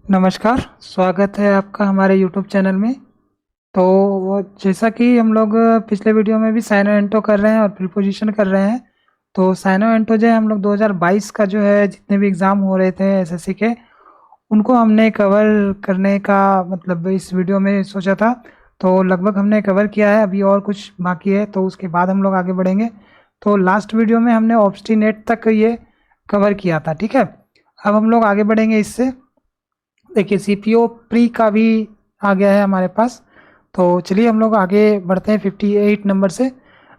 नमस्कार, स्वागत है आपका हमारे यूट्यूब चैनल में। तो जैसा कि हम लोग पिछले वीडियो में भी साइनो एंटो कर रहे हैं और प्रीपोजिशन कर रहे हैं। तो साइनो एंटो जो है हम लोग 2022 का जो है जितने भी एग्ज़ाम हो रहे थे एसएससी के, उनको हमने कवर करने का मतलब इस वीडियो में सोचा था। तो लगभग हमने कवर किया है, अभी और कुछ बाकी है तो उसके बाद हम लोग आगे बढ़ेंगे। तो लास्ट वीडियो में हमने ऑब्स्टिनेट तक ये कवर किया था, ठीक है। अब हम लोग आगे बढ़ेंगे इससे। देखिए सीपीओ प्री का भी आ गया है हमारे पास। तो चलिए हम लोग आगे बढ़ते हैं 58 नंबर से।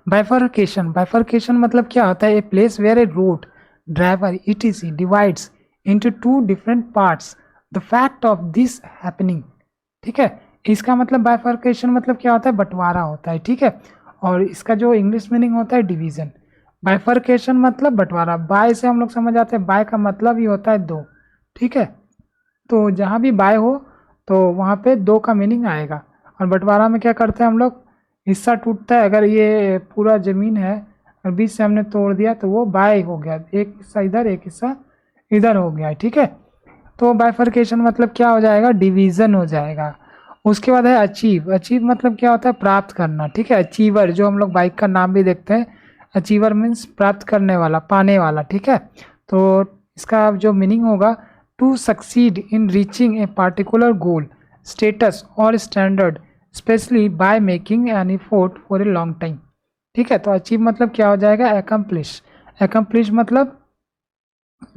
बाइफरकेशन, बाइफरकेशन मतलब क्या होता है? A place where a road driver etc divides into two different parts, the fact of this happening. ठीक है, इसका मतलब बाइफरकेशन मतलब क्या होता है? बंटवारा होता है, ठीक है। और इसका जो इंग्लिश मीनिंग होता है डिवीजन। बाइफरकेशन मतलब बंटवारा। बाय से हम लोग समझ आते हैं, बाय का मतलब ही होता है दो, ठीक है। तो जहाँ भी बाय हो तो वहाँ पे दो का मीनिंग आएगा। और बंटवारा में क्या करते हैं हम लोग? हिस्सा टूटता है, अगर ये पूरा ज़मीन है और बीच से हमने तोड़ दिया तो वो बाय हो गया, एक हिस्सा इधर एक हिस्सा इधर हो गया, ठीक है। तो बाइफरकेशन मतलब क्या हो जाएगा? डिवीज़न हो जाएगा। उसके बाद है अचीव। अचीव मतलब क्या होता है? प्राप्त करना, ठीक है। अचीवर, जो हम लोग बाइक का नाम भी देखते हैं, अचीवर मीन्स प्राप्त करने वाला, पाने वाला, ठीक है। तो इसका जो मीनिंग होगा, to succeed in reaching a particular goal, status और standard, specially by making an effort for a long time, ठीक है। तो अचीव मतलब क्या हो जाएगा? एकम्प्लिश। एकम्प्लिश मतलब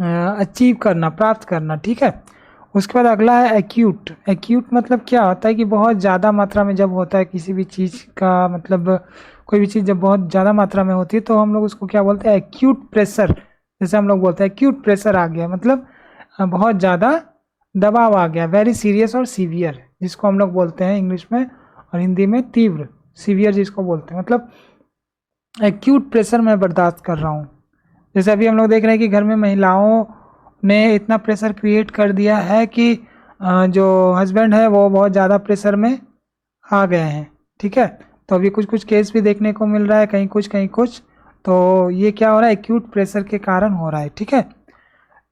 अचीव करना, प्राप्त करना, ठीक है। उसके बाद अगला है एक्यूट। एक्यूट मतलब क्या होता है कि बहुत ज़्यादा मात्रा में जब होता है किसी भी चीज़ का, मतलब कोई भी चीज़ जब बहुत ज़्यादा मात्रा में होती है तो हम लोग उसको क्या बोलते हैं? Acute pressure. जैसे हम लोग बोलते हैं एक्यूट प्रेशर आ गया, मतलब बहुत ज़्यादा दबाव आ गया, वेरी सीरियस और सीवियर, जिसको हम लोग बोलते हैं इंग्लिश में और हिंदी में तीव्र। सीवियर जिसको बोलते हैं, मतलब एक्यूट प्रेशर मैं बर्दाश्त कर रहा हूँ। जैसे अभी हम लोग देख रहे हैं कि घर में महिलाओं ने इतना प्रेशर क्रिएट कर दिया है कि जो हस्बैंड है वो बहुत ज़्यादा प्रेशर में आ गए हैं, ठीक है। तो अभी कुछ कुछ केस भी देखने को मिल रहा है, कहीं कुछ कहीं कुछ। तो ये क्या हो रहा है? एक्यूट प्रेशर के कारण हो रहा है, ठीक है।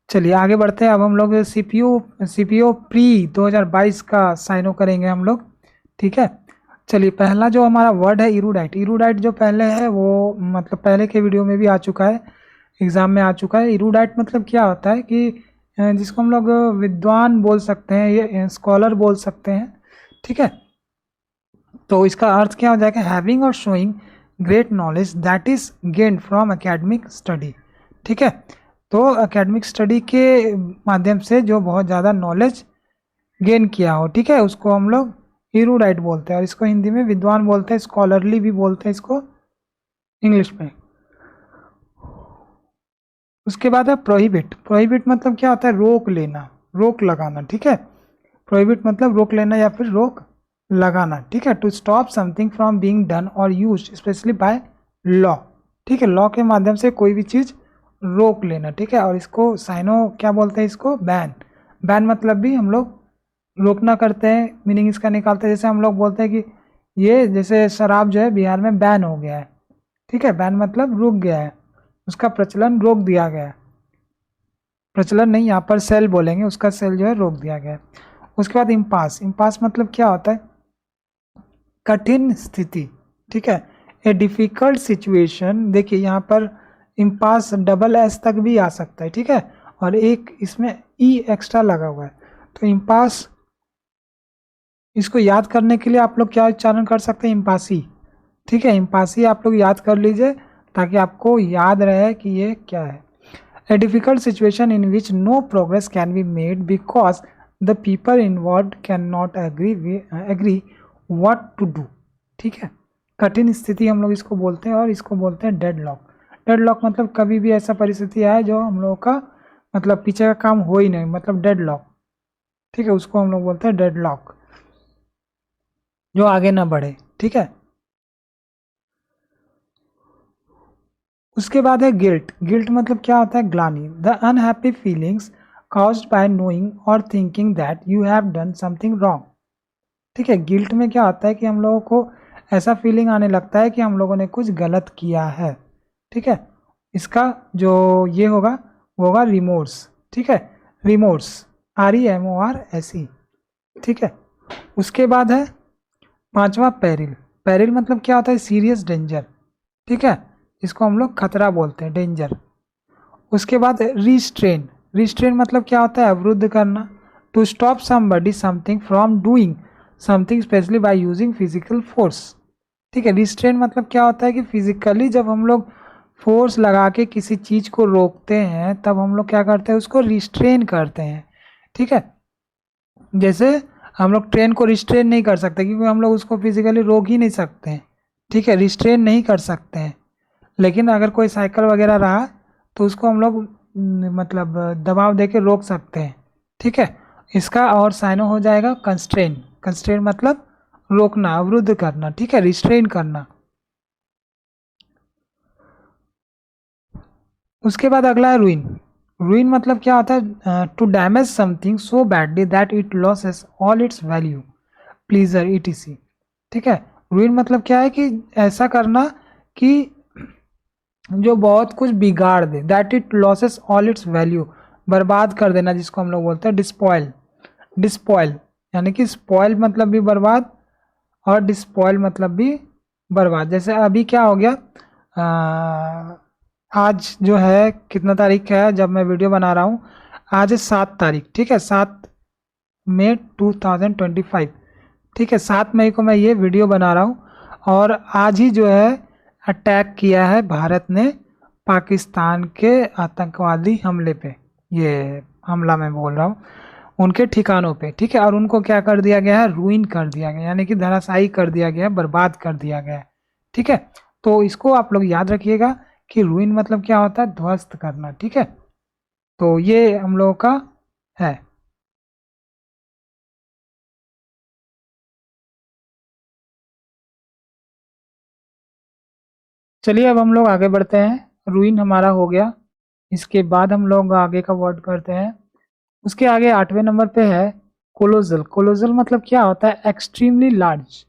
चलिए आगे बढ़ते हैं। अब हम लोग सीपीओ प्री 2022 का साइनो करेंगे हम लोग, ठीक है। चलिए पहला जो हमारा वर्ड है इरूडाइट। इरूडाइट जो पहले है वो मतलब पहले के वीडियो में भी आ चुका है, एग्जाम में आ चुका है। इरूडाइट मतलब क्या होता है कि जिसको हम लोग विद्वान बोल सकते हैं, ये स्कॉलर बोल सकते हैं, ठीक है। तो इसका अर्थ क्या हो जाएगा? हैविंग और showing great knowledge that is gained from academic study, ठीक है। तो एकेडमिक स्टडी के माध्यम से जो बहुत ज़्यादा नॉलेज गेन किया हो, ठीक है, उसको हम लोग इरूडाइट बोलते हैं। और इसको हिंदी में विद्वान बोलते हैं, स्कॉलरली भी बोलते हैं इसको इंग्लिश में। उसके बाद है प्रोहिबिट। प्रोहिबिट मतलब क्या होता है? रोक लेना, रोक लगाना, ठीक है। प्रोहिबिट मतलब रोक लेना या फिर रोक लगाना, ठीक है। To stop something from being done और यूज्ड स्पेशली बाय लॉ, ठीक है। लॉ के माध्यम से कोई भी चीज़ रोक लेना, ठीक है। और इसको साइनो क्या बोलते हैं? इसको बैन। बैन मतलब भी हम लोग रोकना करते हैं, मीनिंग इसका निकालते हैं। जैसे हम लोग बोलते हैं कि ये जैसे शराब जो है बिहार में बैन हो गया है, ठीक है। बैन मतलब रुक गया है, उसका प्रचलन रोक दिया गया है। प्रचलन नहीं, यहाँ पर सेल बोलेंगे, उसका सेल जो है रोक दिया गया है। उसके बाद इम्पास। इम्पास मतलब क्या होता है? कठिन स्थिति, ठीक है। A difficult situation. देखिए यहाँ पर इम्पास डबल एस तक भी आ सकता है, ठीक है। और एक इसमें ई एक्स्ट्रा लगा हुआ है। तो इम्पास, इसको याद करने के लिए आप लोग क्या उच्चारण कर सकते हैं? इम्पासी, ठीक है। इम्पासी आप लोग याद कर लीजिए ताकि आपको याद रहे कि ये क्या है। A difficult situation in which no progress can be made because the people involved cannot agree what to do, ठीक है। कठिन स्थिति हम लोग इसको बोलते हैं और इसको बोलते हैं डेडलॉक। डेडलॉक मतलब कभी भी ऐसा परिस्थिति आए जो हम लोगों का मतलब पीछे का काम हो ही नहीं, मतलब डेडलॉक, ठीक है। उसको हम लोग बोलते हैं डेडलॉक, जो आगे ना बढ़े, ठीक है। उसके बाद है गिल्ट। गिल्ट मतलब क्या होता है? ग्लानि। The unhappy feelings caused by knowing or thinking that you have done something wrong, ठीक है। गिल्ट में क्या होता है कि हम लोगों को ऐसा फीलिंग आने लगता है कि हम लोगों ने कुछ गलत किया है, ठीक है। इसका जो ये होगा वो होगा रिमोर्स, ठीक है। रिमोर्स REMORSE, ठीक है। उसके बाद है पांचवा पेरिल। पेरिल मतलब क्या होता है? सीरियस डेंजर, ठीक है, इसको हम लोग खतरा बोलते हैं, डेंजर। उसके बाद रिस्ट्रेन। रिस्ट्रेन मतलब क्या होता है? अवरुद्ध करना। To stop somebody something from doing something specially by using physical force, ठीक है। रिस्ट्रेन मतलब क्या होता है कि फिजिकली जब हम लोग फोर्स लगा के किसी चीज को रोकते हैं तब हम लोग क्या करते हैं? उसको रिस्ट्रेन करते हैं, ठीक है। जैसे हम लोग ट्रेन को रिस्ट्रेन नहीं कर सकते क्योंकि हम लोग उसको फिजिकली रोक ही नहीं सकते हैं, ठीक है, रिस्ट्रेन नहीं कर सकते हैं। लेकिन अगर कोई साइकिल वगैरह रहा तो उसको हम लोग मतलब दबाव दे के रोक सकते हैं, ठीक है। इसका और साइनो हो जाएगा कंस्ट्रेन। कंस्ट्रेन मतलब रोकना, अवरुद्ध करना, ठीक है, रिस्ट्रेन करना। उसके बाद अगला है रुइन। रुइन मतलब क्या होता है? To damage something so badly that it loses all its value, pleasure etc, ठीक है। रुइन मतलब क्या है कि ऐसा करना कि जो बहुत कुछ बिगाड़ दे, that it loses all its value, बर्बाद कर देना, जिसको हम लोग बोलते हैं डिस्पॉयल। डिस्पॉयल यानी कि स्पॉयल मतलब भी बर्बाद और डिस्पॉयल मतलब भी बर्बाद। जैसे अभी क्या हो गया, आज जो है कितना तारीख है जब मैं वीडियो बना रहा हूँ? आज है 7 तारीख, ठीक है, 7 मई 2025, ठीक है। 7 मई को मैं ये वीडियो बना रहा हूँ और आज ही जो है अटैक किया है भारत ने पाकिस्तान के आतंकवादी हमले पे, ये हमला मैं बोल रहा हूँ उनके ठिकानों पे, ठीक है। और उनको क्या कर दिया गया है? रूइन कर दिया गया, यानी कि धराशायी कर दिया गया, बर्बाद कर दिया गया, ठीक है। तो इसको आप लोग याद रखिएगा कि रूइन मतलब क्या होता है? ध्वस्त करना, ठीक है। तो ये हम लोगों का है। चलिए अब हम लोग आगे बढ़ते हैं। रूइन हमारा हो गया। इसके बाद हम लोग आगे का वर्ड करते हैं। उसके आगे 8वें नंबर पे है कोलोजल। कोलोजल मतलब क्या होता है? Extremely large.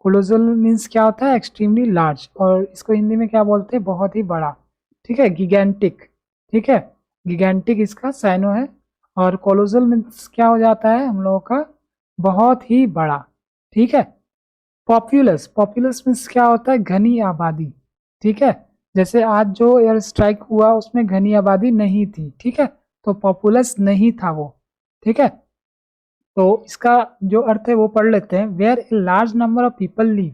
कोलोजल मीन्स क्या होता है? एक्सट्रीमली लार्ज, और इसको हिंदी में क्या बोलते हैं? बहुत ही बड़ा, ठीक है, गिगेंटिक, ठीक है। गिगेंटिक इसका साइनो है। और कोलोजल मीन्स क्या हो जाता है हम लोगों का? बहुत ही बड़ा, ठीक है। पॉपुलस। पॉपुलस मीन्स क्या होता है? घनी आबादी, ठीक है। जैसे आज जो एयर स्ट्राइक हुआ उसमें घनी आबादी नहीं थी, ठीक है, तो पॉपुलस नहीं था वो, ठीक है। तो इसका जो अर्थ है वो पढ़ लेते हैं। Where a large number of people live,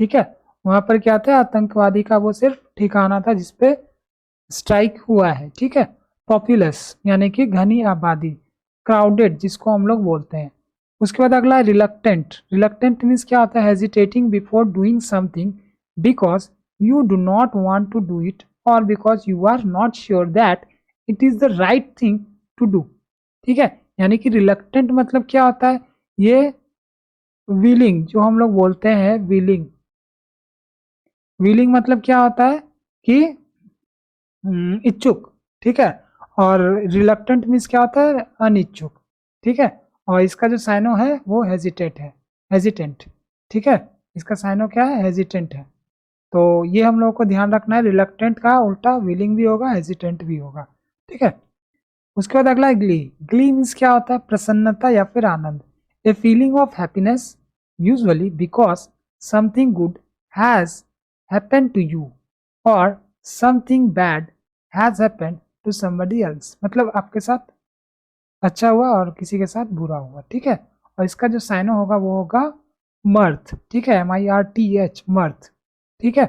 ठीक है। वहां पर क्या था? आतंकवादी का वो सिर्फ ठिकाना था जिसपे स्ट्राइक हुआ है, ठीक है। पॉपुलस यानी कि घनी आबादी। क्राउडेड जिसको हम लोग बोलते हैं। उसके बाद अगला है रिलक्टेंट। रिलक्टेंट मीन्स क्या होता है? Hesitating before doing something because you do not want to do it और because you are not sure that it is the right thing to do, ठीक है। यानी कि रिलक्टेंट मतलब क्या होता है? ये विलिंग जो हम लोग बोलते हैं, विलिंग। विलिंग मतलब क्या होता है कि इच्छुक, ठीक है। और रिलक्टेंट मीन्स क्या होता है? अनिच्छुक, ठीक है। और इसका जो साइनो है वो हेजिटेट है, हेजिटेंट, ठीक है। इसका साइनो क्या है? हेजिटेंट है। तो ये हम लोगों को ध्यान रखना है, रिलक्टेंट का उल्टा विलिंग भी होगा, हेजिटेंट भी होगा, ठीक है। उसके बाद अगला है ग्ली। ग्ली मीन्स क्या होता है? प्रसन्नता या फिर आनंद। A feeling of happiness usually because something good has happened to you और something bad has happened to somebody else. मतलब आपके साथ अच्छा हुआ और किसी के साथ बुरा हुआ, ठीक है। और इसका जो साइनो होगा वो होगा मर्थ, ठीक है, MIRTH, मर्थ, ठीक है।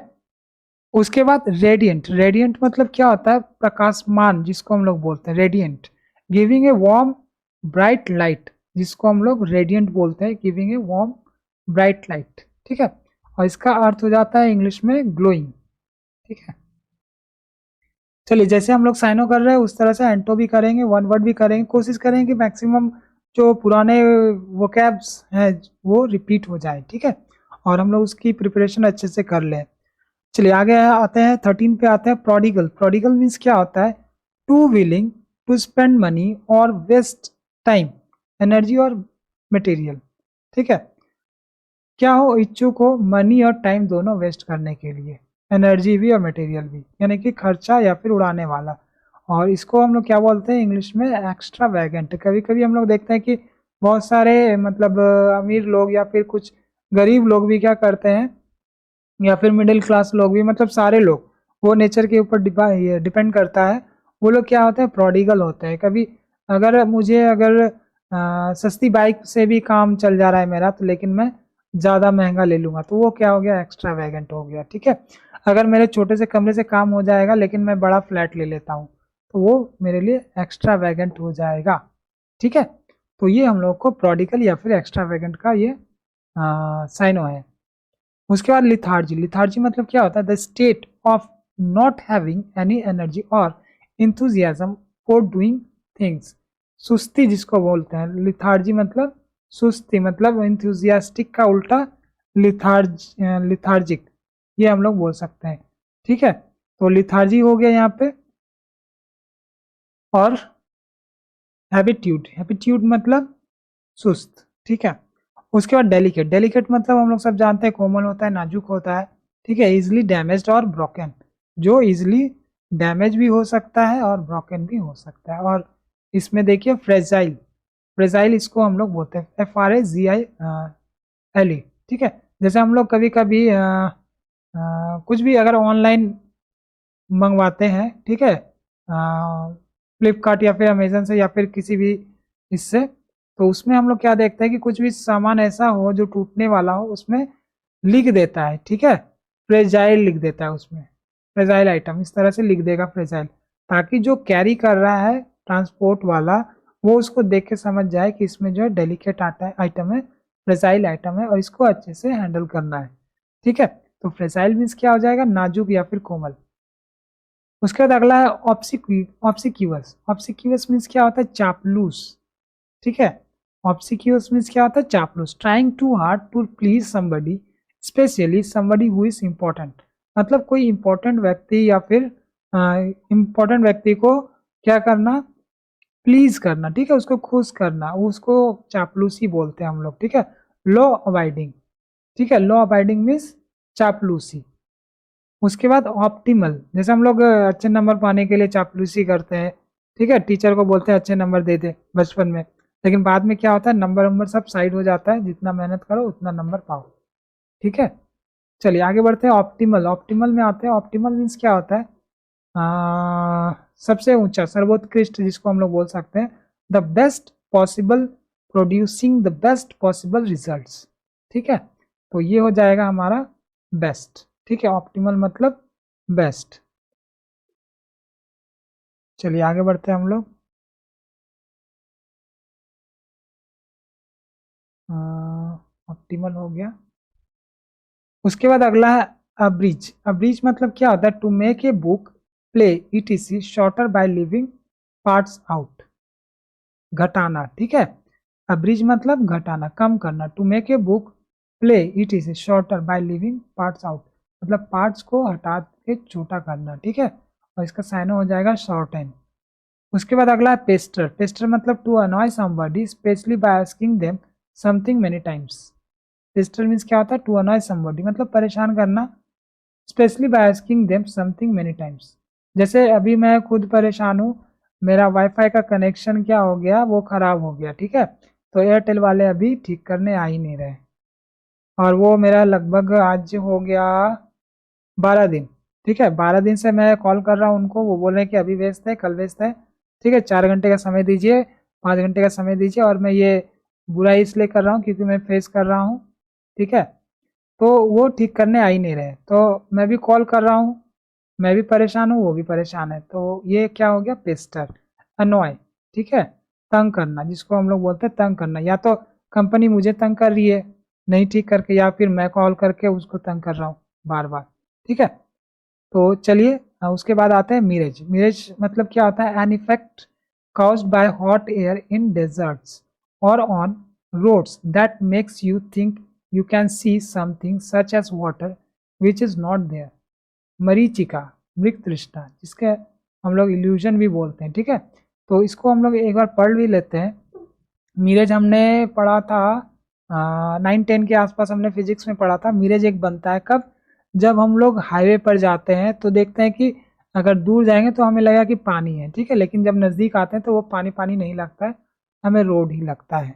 उसके बाद रेडियंट। रेडियंट मतलब क्या होता है? प्रकाशमान जिसको हम लोग बोलते हैं, radiant. Giving a warm bright light जिसको हम लोग रेडियंट बोलते हैं, giving a warm bright light, ठीक है। और इसका अर्थ हो जाता है इंग्लिश में ग्लोइंग, ठीक है। चलिए जैसे हम लोग साइनो कर रहे हैं उस तरह से एंटो भी करेंगे, वन वर्ड भी करेंगे। कोशिश करेंगे कि मैक्सिमम जो पुराने वोकैब्स हैं वो रिपीट हो जाए, ठीक है, और हम लोग उसकी प्रिपरेशन अच्छे से कर लें। चलिए आगे आते हैं, 13 पे आते हैं। प्रोडिगल। प्रोडिगल मीन्स क्या होता है? To willing to spend money और वेस्ट टाइम, एनर्जी और मटेरियल, ठीक है। क्या हो? इच्छुक हो मनी और टाइम दोनों वेस्ट करने के लिए, एनर्जी भी और मटेरियल भी, यानी कि खर्चा या फिर उड़ाने वाला। और इसको हम लोग क्या बोलते हैं इंग्लिश में, एक्स्ट्रा वैगेंट। कभी कभी हम लोग देखते हैं कि बहुत सारे मतलब अमीर लोग या फिर कुछ गरीब लोग भी क्या करते हैं, या फिर मिडिल क्लास लोग भी, मतलब सारे लोग, वो नेचर के ऊपर डिपेंड करता है। वो लोग क्या होते हैं, प्रोडिगल होते हैं। कभी अगर मुझे अगर सस्ती बाइक से भी काम चल जा रहा है मेरा, तो लेकिन मैं ज़्यादा महंगा ले लूँगा, तो वो क्या हो गया, एक्स्ट्रा वैगेंट हो गया। ठीक है, अगर मेरे छोटे से कमरे से काम हो जाएगा लेकिन मैं बड़ा फ्लैट ले लेता हूँ, तो वो मेरे लिए एक्स्ट्रा वैगेंट हो जाएगा। ठीक है, तो ये हम लोग को प्रोडिगल या फिर एक्स्ट्रा वैगेंट का ये साइनो है। उसके बाद लिथार्जी। लिथार्जी मतलब क्या होता है, the state of not having any energy और इंथुजियाज्म फॉर डूइंग थिंग्स। सुस्ती जिसको बोलते हैं, लिथार्जी मतलब सुस्ती, मतलब इंथुजियास्टिक का उल्टा लिथार्जिक, ये हम लोग बोल सकते हैं। ठीक है, तो लिथार्जी हो गया यहाँ पे। और हैबिट्यूड, हैबिट्यूड मतलब सुस्त। ठीक है, उसके बाद डेलिकेट। डेलिकेट मतलब हम लोग सब जानते हैं कोमल होता है, नाजुक होता है। ठीक है, इजिली डैमेज्ड और ब्रोकन, जो इजिली डैमेज भी हो सकता है और ब्रोकन भी हो सकता है। और इसमें देखिए फ्रेजाइल, फ्रेजाइल इसको हम लोग बोलते हैं FRAZILE। ठीक है, जैसे हम लोग कभी कभी कुछ भी अगर ऑनलाइन मंगवाते हैं, ठीक है, फ्लिपकार्ट या फिर अमेजन से या फिर किसी भी इससे, तो उसमें हम लोग क्या देखते हैं कि कुछ भी सामान ऐसा हो जो टूटने वाला हो, उसमें लिख देता है। ठीक है, फ्रेजाइल लिख देता है उसमें, फ्रेजाइल आइटम इस तरह से लिख देगा फ्रेजाइल, ताकि जो कैरी कर रहा है ट्रांसपोर्ट वाला, वो उसको देख के समझ जाए कि इसमें जो है डेलिकेट आइटम है, फ्रेजाइल आइटम है, और इसको अच्छे से हैंडल करना है। ठीक है, तो फ्रेजाइल मीन्स क्या हो जाएगा, नाजुक या फिर कोमल। उसके बाद अगला है ऑब्सिक्यूअस। ऑब्सिक्यूअस मीन्स क्या होता है, चापलूस। ठीक है, ऑब्सिक्यूअस मीन्स क्या होता है, चापलूस। Trying too hard to please somebody, specially somebody who is important. मतलब कोई इंपॉर्टेंट व्यक्ति या फिर इम्पोर्टेंट व्यक्ति को क्या करना, प्लीज करना। ठीक है, उसको खुश करना, उसको चापलूसी बोलते हैं हम लोग। ठीक है, लॉ अबाइडिंग। ठीक है, लॉ अबाइडिंग मीन्स चापलूसी। उसके बाद ऑप्टिमल, जैसे हम लोग अच्छे नंबर पाने के लिए चापलूसी करते हैं। ठीक है, टीचर को बोलते हैं अच्छे नंबर दे दे बचपन में, लेकिन बाद में क्या होता है, नंबर सब साइड हो जाता है, जितना मेहनत करो उतना नंबर पाओ। ठीक है, चलिए आगे बढ़ते हैं। ऑप्टिमल, ऑप्टिमल में आते हैं। ऑप्टिमल मीन्स क्या होता है, सबसे ऊंचा, सर्वोत्कृष्ट जिसको हम लोग बोल सकते हैं, the best possible, producing the best possible results. ठीक है, तो ये हो जाएगा हमारा बेस्ट। ठीक है, ऑप्टिमल मतलब बेस्ट। चलिए आगे बढ़ते हैं हम लोग। ऑप्टिमल हो गया। उसके बाद अगला है अब्रीज। अब्रीज मतलब क्या होता है, to make a book, play etc shorter by leaving parts out. घटाना। ठीक है, अब्रीज मतलब घटाना, कम करना। To make a book, play etc shorter by leaving parts out, मतलब पार्ट्स को हटा के छोटा करना। ठीक है, और इसका साइन हो जाएगा शॉर्टन। उसके बाद अगला है पेस्टर। पेस्टर मतलब to annoy somebody specially by asking them something many times. Pester means क्या होता है, टू अनॉय समबडी मतलब परेशान करना, specially by asking them something many times. जैसे अभी मैं खुद परेशान हूँ, मेरा वाईफाई का कनेक्शन क्या हो गया, वो खराब हो गया। ठीक है, तो एयरटेल वाले अभी ठीक करने आ ही नहीं रहे, और वो मेरा लगभग आज हो गया 12 दिन। ठीक है, 12 दिन से मैं कॉल कर रहा हूँ उनको, वो बोल रहे हैं कि अभी व्यस्त है, कल व्यस्त है। ठीक है, 4 घंटे का समय दीजिए, 5 घंटे का समय दीजिए, और मैं ये बुराई इसलिए कर रहा हूँ क्योंकि मैं फेस कर रहा हूँ। ठीक है, तो वो ठीक करने आ ही नहीं रहे, तो मैं भी कॉल कर रहा हूँ, मैं भी परेशान हूँ, वो भी परेशान है, तो ये क्या हो गया, पेस्टर। अनॉय, ठीक है, तंग करना, जिसको हम लोग बोलते हैं तंग करना। या तो कंपनी मुझे तंग कर रही है नहीं ठीक करके, या फिर मैं कॉल करके उसको तंग कर रहा हूँ बार बार। ठीक है, तो चलिए उसके बाद आते हैं मिरेज। मिरेज मतलब क्या होता है, an effect caused by hot air in deserts or on roads that makes you think you can see something such as water which is not there। मरीचिका, मृग तृष्णा, जिसके हम लोग इल्यूजन भी बोलते हैं। ठीक है, तो इसको हम लोग एक बार पढ़ भी लेते हैं। मिरेज हमने पढ़ा था 9-10 के आसपास, हमने फिजिक्स में पढ़ा था। मिरेज एक बनता है कब, जब हम लोग हाईवे पर जाते हैं तो देखते हैं कि अगर दूर जाएंगे तो हमें लगेगा कि पानी है, ठीक है, लेकिन जब नज़दीक आते हैं तो वो पानी पानी नहीं लगता है, हमें रोड ही लगता है,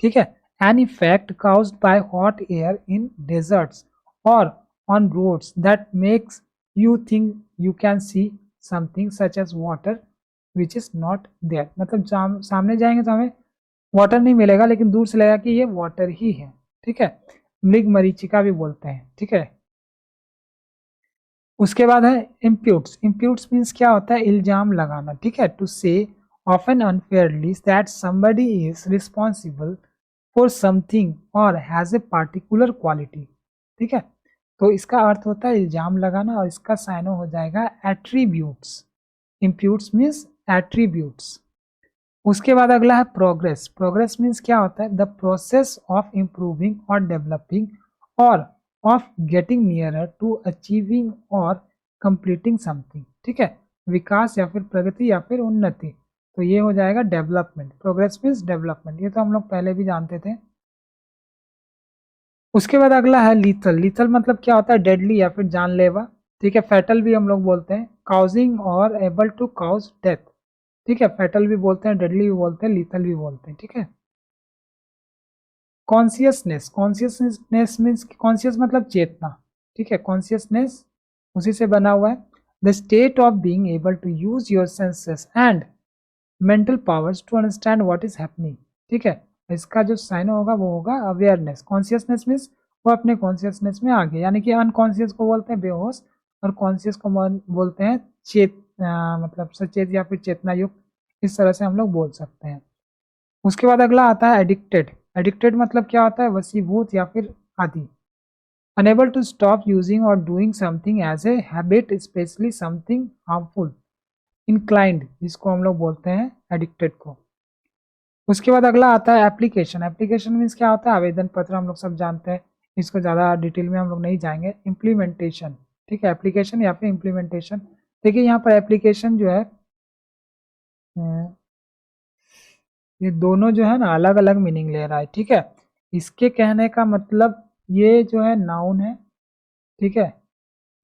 ठीक है। An effect caused by hot air in deserts or on roads that makes you think you can see something such as water which is not there। मतलब सामने जाएंगे तो हमें वाटर नहीं मिलेगा, लेकिन दूर से लगेगा कि ये वाटर ही है, ठीक है। मृग मरीचिका भी बोलते हैं, ठीक है। उसके बाद है इम्प्यूट्स। इम्प्यूट्स मीन्स क्या होता है, इल्जाम लगाना, ठीक है। टू से often unfairly that somebody is responsible for something और हैज ए पार्टिकुलर क्वालिटी, ठीक है। तो इसका अर्थ होता है इल्जाम लगाना, और इसका साइनो हो जाएगा एट्रीब्यूट्स। इम्प्यूट्स means attributes. उसके बाद अगला है प्रोग्रेस। प्रोग्रेस मीन्स क्या होता है, द प्रोसेस ऑफ इम्प्रूविंग और डेवलपिंग और of getting nearer to achieving और कंप्लीटिंग समथिंग, ठीक है। विकास या फिर प्रगति या फिर उन्नति, तो ये हो जाएगा डेवलपमेंट। प्रोग्रेस मीन्स डेवलपमेंट, ये तो हम लोग पहले भी जानते थे। उसके बाद अगला है लीथल। लीथल मतलब क्या होता है, डेडली या फिर जानलेवा, ठीक है। फैटल भी हम लोग बोलते हैं, काउजिंग और एबल टू काउज डेथ, ठीक है। फैटल भी बोलते हैं, डेडली भी बोलते हैं, लीथल भी बोलते हैं, ठीक है। कॉन्सियसनेस। कॉन्सियसनेस मीन्स, कॉन्सियस मतलब चेतना, ठीक है। कॉन्सियसनेस उसी से बना हुआ है, the state of being able to use your senses and mental powers to understand what is happening, ठीक है। इसका जो साइन होगा वो होगा अवेयरनेस। कॉन्सियसनेस मीन्स वो अपने कॉन्सियसनेस में आ गए, यानी कि अनकॉन्सियस को बोलते हैं बेहोश, और कॉन्सियस को बोलते हैं मतलब सचेत या फिर चेतना युक्त, इस तरह से हम लोग बोल सकते हैं। उसके बाद अगला आता है एडिक्टेड। एडिक्टेड मतलब क्या होता है, वशीभूत या फिर आदि। अनेबल टू स्टॉप यूजिंग और doing something as a habit, specially something harmful. Inclined, जिसको हम लोग बोलते हैं एडिक्टेड को। उसके बाद अगला आता है एप्लीकेशन। एप्लीकेशन मीन्स क्या होता है, आवेदन पत्र, हम लोग सब जानते हैं, इसको ज़्यादा डिटेल में हम लोग नहीं जाएंगे। इम्प्लीमेंटेशन, ठीक है, एप्लीकेशन या फिर इम्प्लीमेंटेशन। देखिए यहाँ पर एप्लीकेशन जो है, ये दोनों जो है ना अलग अलग मीनिंग ले रहा है, ठीक है। इसके कहने का मतलब ये जो है नाउन है, ठीक है,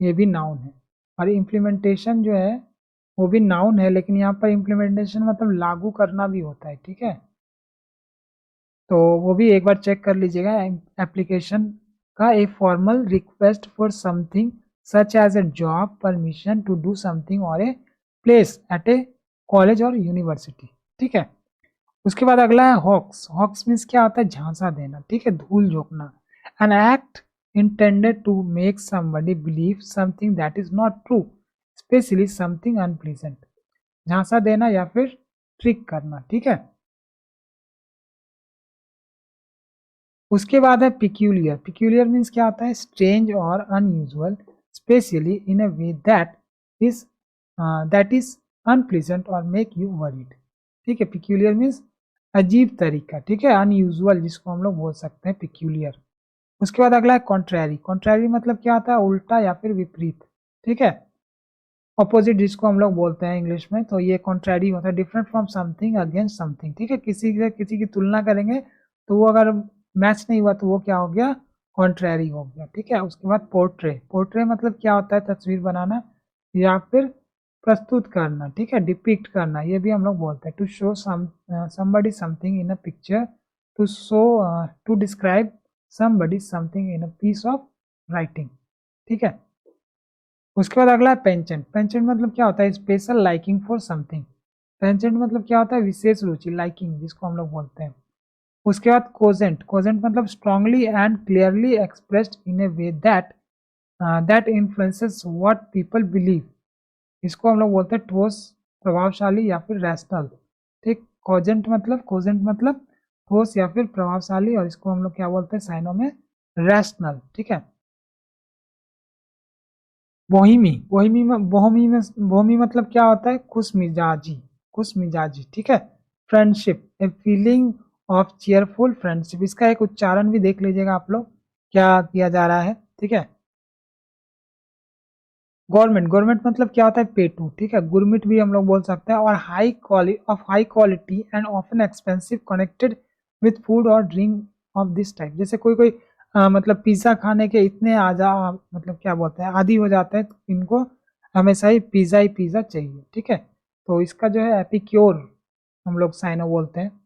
ये भी नाउन है, और इम्प्लीमेंटेशन जो है वो भी नाउन है, लेकिन यहाँ पर इम्प्लीमेंटेशन मतलब लागू करना भी होता है, ठीक है। तो वो भी एक बार चेक कर लीजिएगा। एप्लीकेशन का a formal request for something such as a job, permission to do something और a place at a college और यूनिवर्सिटी, ठीक है। उसके बाद अगला है हॉक्स। हॉक्स मीन्स क्या होता है, झांसा देना, ठीक है, धूल झोंकना। An act intended to make somebody believe something that is not true, specially something unpleasant. झांसा देना या फिर ट्रिक करना, ठीक है। उसके बाद है पिक्यूलियर। पिक्यूलियर मीन्स क्या होता है, स्ट्रेंज और unusual, specially in a way is that is unpleasant और मेक यू वरीड, ठीक है। पिक्यूलियर मीन्स अजीब तरीका, ठीक है, अनयूजुअल जिसको हम लोग बोल सकते हैं पिक्यूलियर। उसके बाद अगला है कॉन्ट्रैरी। कॉन्ट्रैरी मतलब क्या होता है, उल्टा या फिर विपरीत, ठीक है, ऑपोजिट जिसको हम लोग बोलते हैं इंग्लिश में। तो ये कॉन्ट्रैरी होता है, different from something against something, ठीक है। किसी से किसी की तुलना करेंगे तो वो अगर मैच नहीं हुआ तो वो क्या हो गया, कॉन्ट्रैरी हो गया, ठीक है। उसके बाद पोर्ट्रे। पोर्ट्रे मतलब क्या होता है, तस्वीर बनाना या फिर प्रस्तुत करना, ठीक है, डिपिक्ट करना, ये भी हम लोग बोलते हैं। To show somebody something in a picture, to show, to describe somebody something in a piece of writing, ठीक है। उसके बाद अगला है पेंचेंट। पेंचेंट मतलब क्या होता है, स्पेशल लाइकिंग फॉर समथिंग। पेंचेंट मतलब क्या होता है, विशेष रुचि, लाइकिंग जिसको हम लोग बोलते हैं। उसके बाद कोजेंट। कोजेंट मतलब strongly and clearly expressed in A way that influences what people believe, इसको हम लोग बोलते हैं ठोस, प्रभावशाली या फिर रैशनल, ठीक। कोजेंट मतलब ठोस या फिर प्रभावशाली, और इसको हम लोग क्या बोलते हैं साइनों में, रैशनल, ठीक है। बोहिमी। बोहिमी मतलब क्या होता है, खुश मिजाजी, खुश मिजाजी, ठीक है। Friendship, A feeling of cheerful friendship, इसका एक उच्चारण भी देख लीजिएगा आप लोग क्या किया जा रहा है, ठीक है। गवर्नमेंट। गवर्नमेंट मतलब क्या होता है, पेटू, ठीक है। गुरमिट भी हम लोग बोल सकते हैं। और high quality and often expensive connected with food और ड्रिंक ऑफ दिस टाइप। जैसे कोई कोई मतलब पिज्ज़ा खाने के इतने मतलब क्या बोलते हैं, आदी हो जाते हैं इनको, हमेशा ही पिज़्ज़ा चाहिए, ठीक है। तो इसका जो है एपिक्योर हम लोग साइनो बोलते हैं।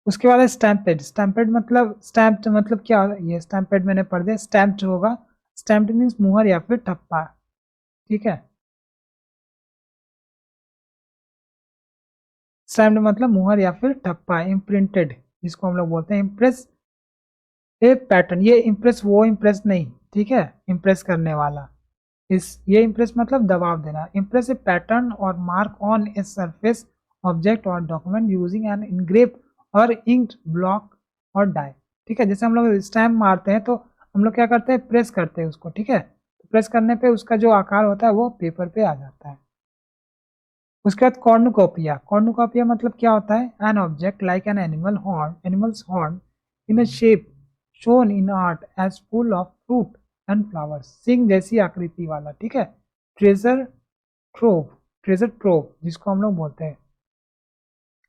उसके बाद है स्टैम्पेड। स्टैम्प्ड मतलब क्या, ये स्टैम्पेड मैंने पढ़ दिया। स्टैम्प्ड होगा, स्टैम्प्ड मीन्स मुहर या फिर ठप्पा, ठीक है। स्टैम्प्ड मतलब मुहर या फिर ठप्पा। इम्प्रिंटेड जिसको हम लोग बोलते हैं। इम्प्रेस ए पैटर्न, ये इम्प्रेस वो इम्प्रेस नहीं, ठीक है, इम्प्रेस करने वाला। इस ये इम्प्रेस मतलब दबाव देना। इम्प्रेस ए पैटर्न और mark on a surface object और डॉक्यूमेंट यूजिंग एन इनग्रेव और इंक्ड ब्लॉक और डाई, ठीक है। जैसे हम लोग स्टैम्प मारते हैं तो हम लोग क्या करते हैं, प्रेस करते हैं उसको, ठीक है। तो प्रेस करने पे उसका जो आकार होता है वो पेपर पे आ जाता है। उसके बाद कॉर्नुकोपिया। कॉर्नुकोपिया मतलब क्या होता है, an object like an animal's horn in a shape shown in art as full of fruit and flowers, सिंग जैसी आकृति वाला, ठीक है। ट्रेजर ट्रोव, ट्रेजर ट्रोव जिसको हम लोग बोलते हैं।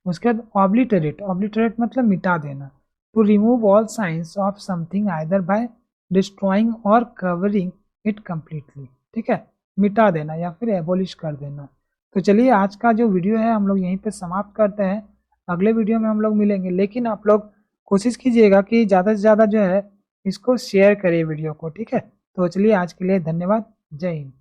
उसके बाद ऑब्लिटरेट। ऑब्लिटरेट मतलब मिटा देना। To remove all signs of something either by destroying और कवरिंग इट कम्प्लीटली, ठीक है, मिटा देना या फिर एबोलिश कर देना। तो चलिए आज का जो वीडियो है हम लोग यहीं पे समाप्त करते हैं। अगले वीडियो में हम लोग मिलेंगे, लेकिन आप लोग कोशिश कीजिएगा कि ज़्यादा से ज़्यादा जो है इसको शेयर करिए वीडियो को, ठीक है। तो चलिए आज के लिए धन्यवाद। जय हिंद।